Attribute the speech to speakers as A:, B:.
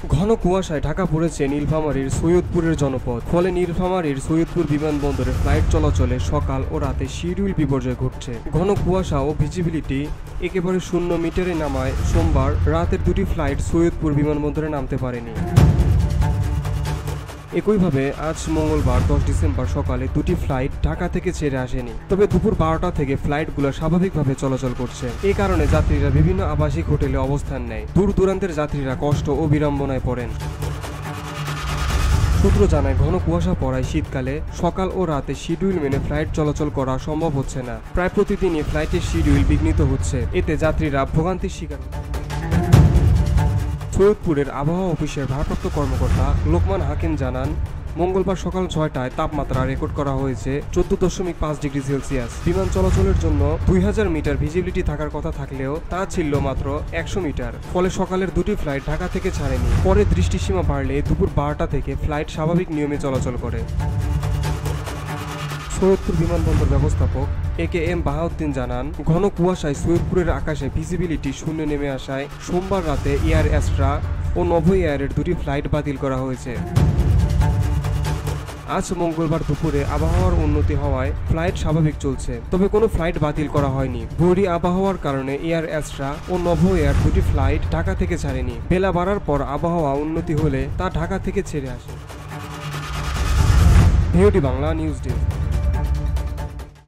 A: ঘন কুয়াশায় ঢাকা পড়েছে নীলফামারীর সৈয়দপুরের জনপদ। ফলে নীলফামারীর সৈয়দপুর বিমানবন্দরে ফ্লাইট চলাচলে সকাল ও রাতে শিডিউল বিপর্যয় ঘটছে। ঘন কুয়াশা ও ভিজিবিলিটি একেবারে 0 মিটারে নামায় সোমবার রাতের দুটি ফ্লাইট সৈয়দপুর বিমানবন্দরে নামতে পারেনি। একইভাবে আজ মঙ্গলবার 10 ডিসেম্বর সকালে দুটি ফ্লাইট ঢাকা থেকে ছেড়ে আসেনি। তবে দুপুর 12টা থেকে ফ্লাইটগুলো স্বাভাবিকভাবে চলাচল করছে। এই কারণে যাত্রীরা বিভিন্ন আবাসিক হোটেলে অবস্থান নেয়। দূর দূরান্তের যাত্রীরা কষ্ট ও বিড়ম্বনায় পড়েন। সূত্র জানায়, ঘন কুয়াশা পড়ায় শীতকালে সকাল ও রাতে শিডিউল মেনে ফ্লাইট চলাচল করা সম্ভব হচ্ছে না। প্রায় প্রতিদিনই ফ্লাইটের শিডিউল বিঘ্নিত হচ্ছে। এতে যাত্রীরা ভোগান্তির শিকার। সৈয়দপুরের আবহাওয়া অফিসের ভারপ্রাপ্ত কর্মকর্তা লোকমান হাকিম জানান, মঙ্গলবার সকাল 6টায় তাপমাত্রা রেকর্ড করা হয়েছে 14.5 ডিগ্রি সেলসিয়াস। বিমান চলাচলের জন্য 2000 মিটার ভিজিবিলিটি থাকার কথা থাকলেও তা ছিল মাত্র 100 মিটার। ফলে সকালের দুটি ফ্লাইট ঢাকা থেকে ছাড়েনি। পরে দৃষ্টিসীমা বাড়লে দুপুর 12টা থেকে ফ্লাইট স্বাভাবিক নিয়মে চলাচল করে। সৈয়দপুর বিমানবন্দর ব্যবস্থাপক AKM বাহাউদ্দিন জানান, ঘন কুয়াশায় সৈয়দপুরের আকাশে ভিজিবিলিটি শূন্য নেমে আসায় সোমবার রাতে এয়ার অ্যাস্ট্রা ও নভো এয়ারের দুটি ফ্লাইট বাতিল করা হয়েছে। আজ মঙ্গলবার দুপুরে আবহাওয়ার উন্নতি হওয়ায় ফ্লাইট স্বাভাবিক চলছে। তবে কোনো ফ্লাইট বাতিল করা হয়নি। বৈরী আবহাওয়ার কারণে এয়ার অ্যাস্ট্রা ও নভো এয়ার দুটি ফ্লাইট ঢাকা থেকে ছাড়েনি। বেলা বাড়ার পর আবহাওয়া উন্নতি হলে তা ঢাকা থেকে ছেড়ে আসে। ভিওটি বাংলা নিউজ ডেস্ক।